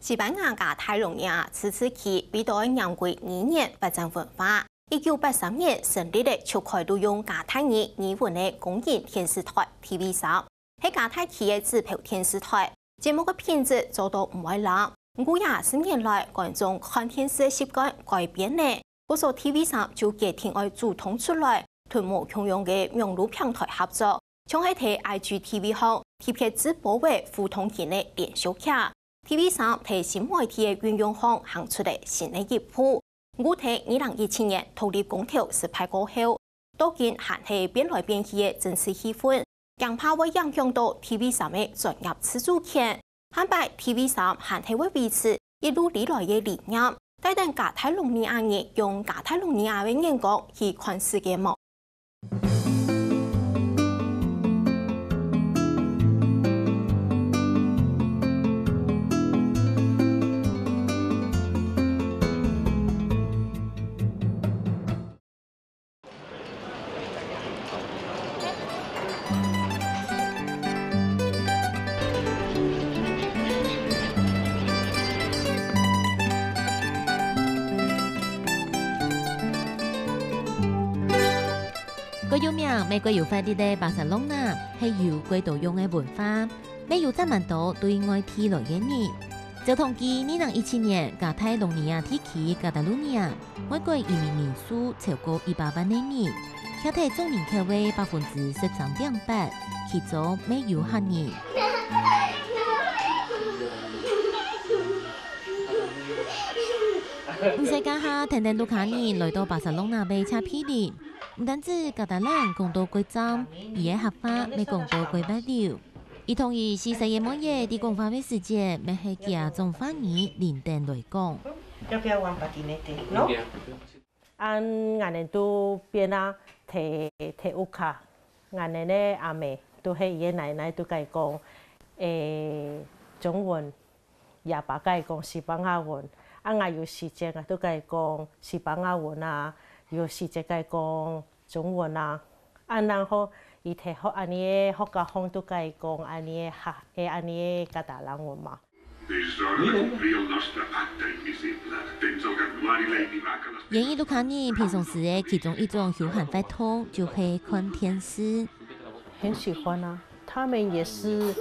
西班牙加泰隆尼亚自治区为到两国2年发展文化。1983年成立的召开录用加泰语语文的公营电视台 TV3， 係加泰區嘅指標電視台，節目嘅品質做到唔壞啦。不過20年來，觀眾看電視嘅習慣改變呢。嗰時 TV3 就決定愛主動出來，同無共用嘅網絡平台合作，像係睇 IGTV 後貼嘅直播嘅互動性嘅連續劇。TV3 睇新媒體嘅運用上行出嚟新嘅一步。我睇2017年獨立公投失敗過後，當今還係變來變去嘅政治氣氛，更怕會影響到 TV3 嘅專業自主權。反敗 TV3 還係會維持一路以來嘅理念，帶領加泰隆尼亞人用加泰隆尼亞嘅眼光去看世界幕。個有名美國有發地的巴塞隆納係由貴島用嘅文化，沒有這麼多對外地來嘅人。就統計2017年加泰隆尼亞地區加泰魯尼亞外國移民人數超過100萬人，其體總人口為13.8%，其中沒有黑人。世界下天天都看人來到巴塞隆納被車批的。唔單止加泰蘭講到規章，而係合法未講到規法條。而同意是世界末日啲講法嘅時節，咪係幾種翻譯連定來講。按我哋都變啦，睇屋卡，我哋咧阿妹都係爺奶奶都計講中文，也把計講西班牙文。啊，我有時間啊都計講西班牙文啊。有時就計講中文啊，然後伊睇學安尼學家方都計講安尼加達蘭文嘛。演藝都看你平常時嘅其中一種休閒活動就係看電視。很喜歡啊，他們也是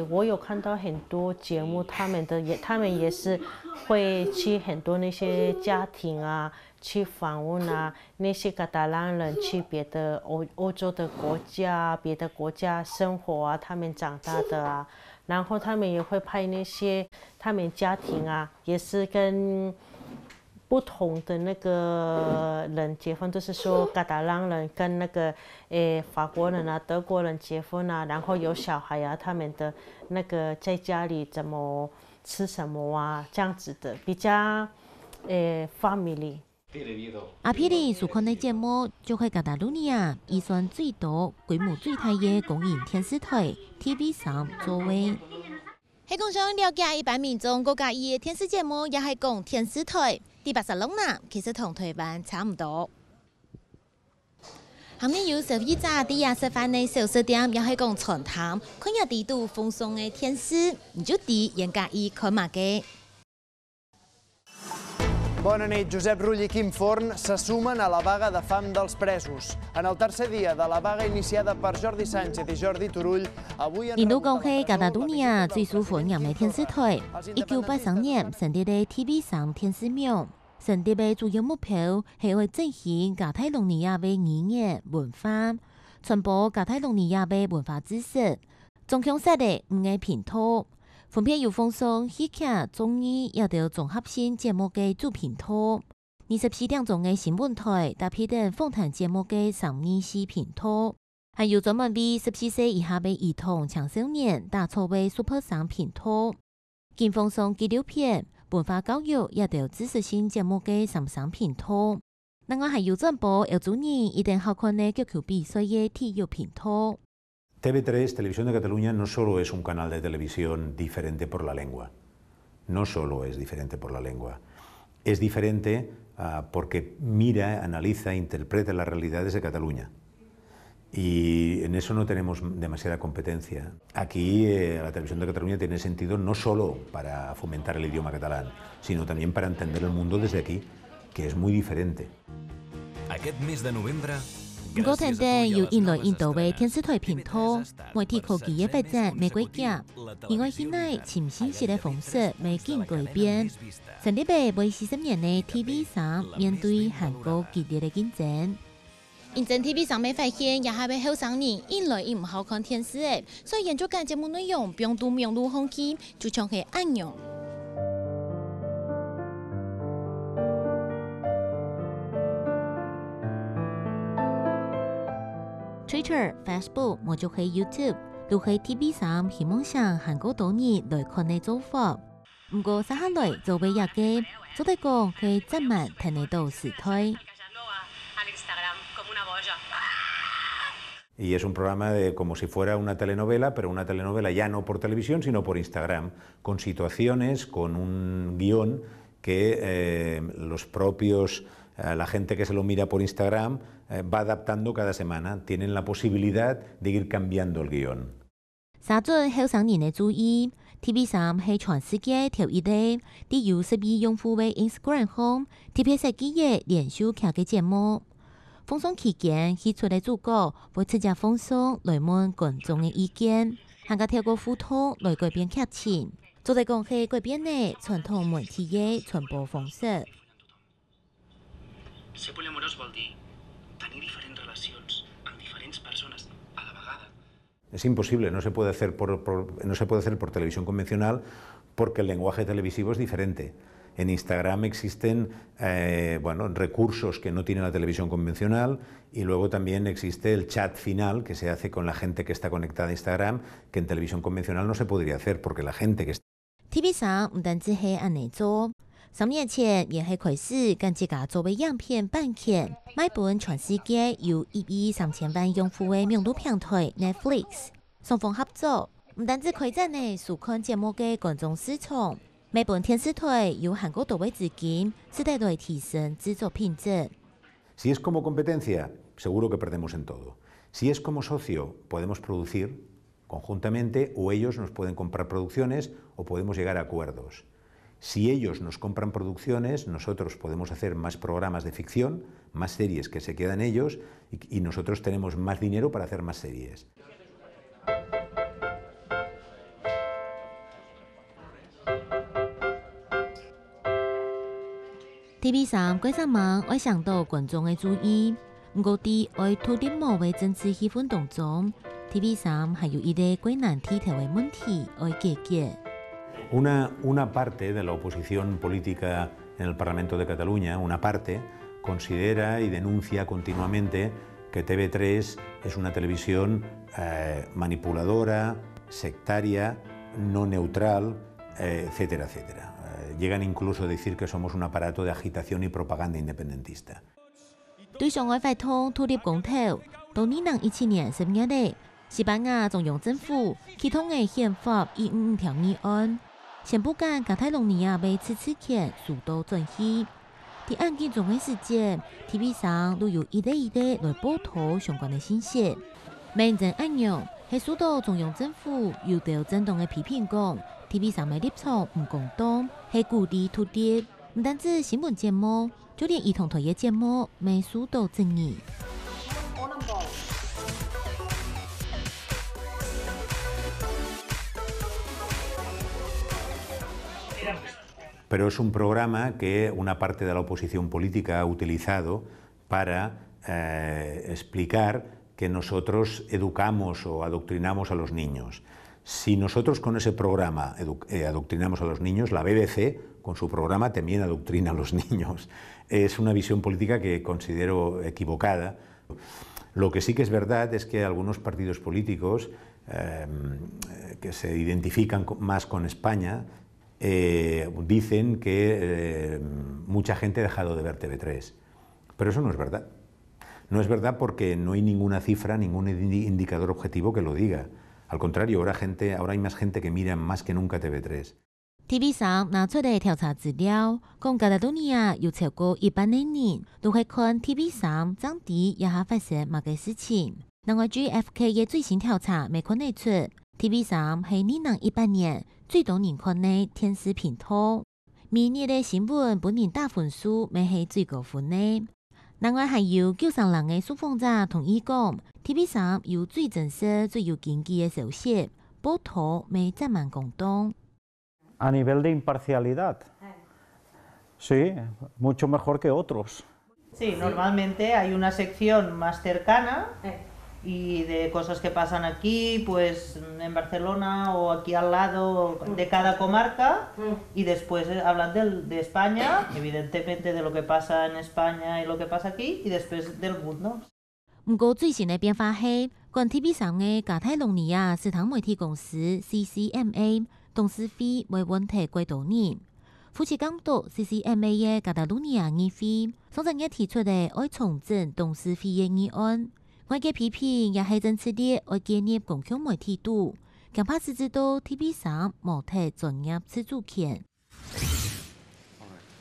我有看到很多節目，他們也是會去很多那些家庭啊。去訪問啊，那些加達蘭人去別的歐洲的國家、別的國家生活啊，他們長大的啊，然後他們也會拍那些他們家庭啊，也是跟不同的那個人結婚，就是說加達蘭人跟那個法國人啊、德國人結婚啊，然後有小孩啊，他們的那個在家裡怎麼吃什麼啊，這樣子的比較family。阿霹靂所看的節目就係加泰魯尼亞預算最多、規模最大嘅公營電視台 TV3座位。喺講上了解一般民眾國家嘅電視節目，也係講電視台。喺巴塞隆納其實同台灣差唔多。下面有12隻啲亞食飯嘅小食店，也係講傳統，看下地度放鬆嘅電視，唔就啲人家意看嘛嘅。Bona nit, Josep Rull i Quim Forn se sumen a la vaga de fam dels presos. En el tercer dia de la vaga iniciada per Jordi Sánchez i Jordi Turull, avui... 印度講係加泰魯尼亞最受歡迎嘅電視台，1983年成立嘅 TV3電視網，成立嘅主要目標係為振興加泰隆尼亞嘅語言文化，傳播加泰隆尼亞嘅文化知識，總共設立5個頻道。分別有放送、戲劇、綜藝，也有綜合性節目嘅主頻道，24點鐘嘅新聞台，搭配等訪談節目嘅324頻道，還有專門為14歲以下嘅兒童、青少年打造嘅 Super 3頻道，兼放送紀錄片、文化教育，也有知識性節目嘅33頻道。另外還有轉播有主意一定好看嘅足球比賽嘅體育頻道。TV3, Televisión de Cataluña, no solo es un canal de televisión diferente por la lengua, no solo es diferente por la lengua, es diferente porque mira, analiza, interpreta las realidades de Cataluña. Y en eso no tenemos demasiada competencia. Aquí la televisión de Cataluña tiene sentido no solo para fomentar el idioma catalán, sino también para entender el mundo desde aquí, que es muy diferente. Aquest mes de novembre, 我睇到由印度印度嘅電視台頻道，媒體科技嘅發展未改革，因為現在潛信息嘅方式未經改變。成立嘅為40年嘅 TV3 面對韓國激烈嘅競爭。認真 TV3未發現，也係俾後生人引來唔好看電視嘅，所以研究緊節目內容，並對網絡風氣就像係安樣。Twitter、Facebook 或者係 YouTube 都係 TV3希望向韓國島人來看嘅做法。不過接下來就會有嘅，做得講係暫慢睇得到時態。Y es un programa como si fuera una telenovela, pero una telenovela ya no por televisión, sino por Instagram, con situaciones, con un guión que los propios, la gente que se lo mira por Instagram, va adaptando cada semana. Tienen la posibilidad de ir cambiando el guión. 三準後生人嘅注意 ，TV3係全世界頭一個啲有12億用戶嘅 Instagram 號，特別係幾個連續劇嘅節目。放送期間，佢出嚟主角會直接放送來問觀眾嘅意見，還加透過互動來改變劇情，做嚟講係改變嘅傳統媒體嘅傳播方式。Ser poliamorós vol dir tenir diferents relacions amb diferents persones a la vegada. Es imposible, no se puede hacer por televisión convencional porque el lenguaje televisivo es diferente. En Instagram existen recursos que no tiene la televisión convencional y luego también existe el chat final que se hace con la gente que está conectada a Instagram, que en televisión convencional no se podría hacer porque la gente que está... TV3唔單止係按呢做，3年前也係開始跟自家作為樣片版權，賣本全世界有1億3000萬用戶嘅網絡平台 Netflix， 雙方合作，唔單止開展呢收看節目嘅觀眾市場。每本電視台有韓國到位資金，是得來提升製作品質。Si es como competencia, seguro que perdemos en todo. Si es como socio, podemos producir conjuntamente o ellos nos pueden comprar producciones o podemos llegar a acuerdos. Si ellos nos compran producciones, nosotros podemos hacer más programas de ficción, más series que se quedan ellos y nosotros tenemos más dinero para hacer más series. TV3改善網愛想到觀眾嘅注意，不過喺愛土地某嘅政治氣氛當中 ，TV3還有一個最難剔透嘅問題愛解決。Una parte de la oposición política en el Parlamento de Cataluña, una parte, considera y denuncia continuamente que TV3 es una televisión manipuladora, sectaria, no neutral, etcétera, etcétera. Llegan incluso a decir que somos un aparato de agitación y propaganda independentista. 對上海發通土地公投，到2017年10月底，西班牙中央政府啟動嘅憲法155條議案，宣布將加泰隆尼亞嘅自治權受到爭議。喺案件中嘅時間 ，TV3都有一個來報道相關嘅信息。明正案樣係受到中央政府有到正當嘅批評講。TV3嘅立場唔公道，係鼓勵土地，唔單止新聞節目，就連兒童台嘅節目未受到爭議。Pero es un programa que una parte de la oposición política ha utilizado para explicar que nosotros educamos o adoctrinamos a los niños. Si nosotros con ese programa adoctrinamos a los niños, la BBC con su programa también adoctrina a los niños. Es una visión política que considero equivocada. Lo que sí que es verdad es que algunos partidos políticos que se identifican más con España dicen que mucha gente ha dejado de ver TV3. Pero eso no es verdad. No es verdad porque no hay ninguna cifra, ningún indicador objetivo que lo diga. Al contrario, ahora hay más gente que mira más que nunca TV3. TV3拿出嚟調查資料，講加泰隆尼亞有超過100萬人都係看 TV3 當地也係發生乜嘅事情。另外 GFK 嘅最新調查未看得出 TV3 係2018年最多人看嘅電視頻道。每日嘅新聞本年大分數未係最高分嘅。另外還有90人嘅受訪者同意講 ，TV3 有最真實、最有根據嘅消息，報道未佔滿廣東。A nivel de imparcialidad, sí, mucho mejor que otros. Sí, normalmente hay una sección más cercana y de cosas que pasan aquí, pues en Barcelona o aquí al lado de cada comarca, y después hablan de España, evidentemente de lo que pasa en España y lo que pasa aquí, y después del mundo. 不過最新嘅變化係，關 TV3 嘅加泰隆尼亞視聽媒體公司 CCMA 董事會為問題過多年。副市監督 CCMA 嘅加泰隆尼亞議會上週日提出嘅愛重整董事會嘅議案，外界批評也係政策啲愛建立公共媒體度，強怕是知道 TV3 冇睇專業自主權。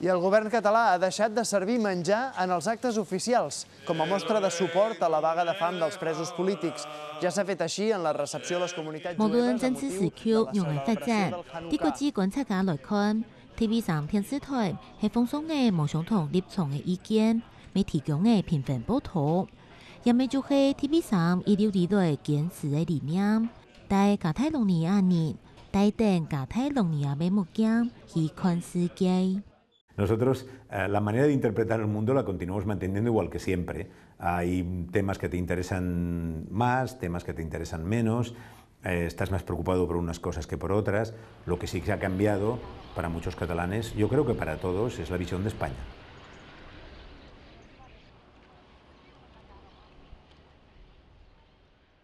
I el govern català ha deixat de servir menjar en els actes oficials, com a mostra de suport a la vaga de fam dels presos polítics. Ja s'ha fet així en la recepció a les comunitats jueves amb motiu de la celebració del Hanukkah. 啲國際觀察家來看 ，TV3 電視台係放鬆嘅冇相同立場嘅意見，未提供嘅平衡報道，也未就係 TV3 一路以來堅持嘅理念，帶加泰隆尼亞人帶領加泰隆尼亞嘅目標去看世界。Nosotros la manera de interpretar el mundo la continuamos manteniendo igual que siempre. Hay temas que te interesan más, temas que te interesan menos, estás más preocupado por unas cosas que por otras. Lo que sí que ha cambiado para muchos catalanes, yo creo que para todos, es la visión de España.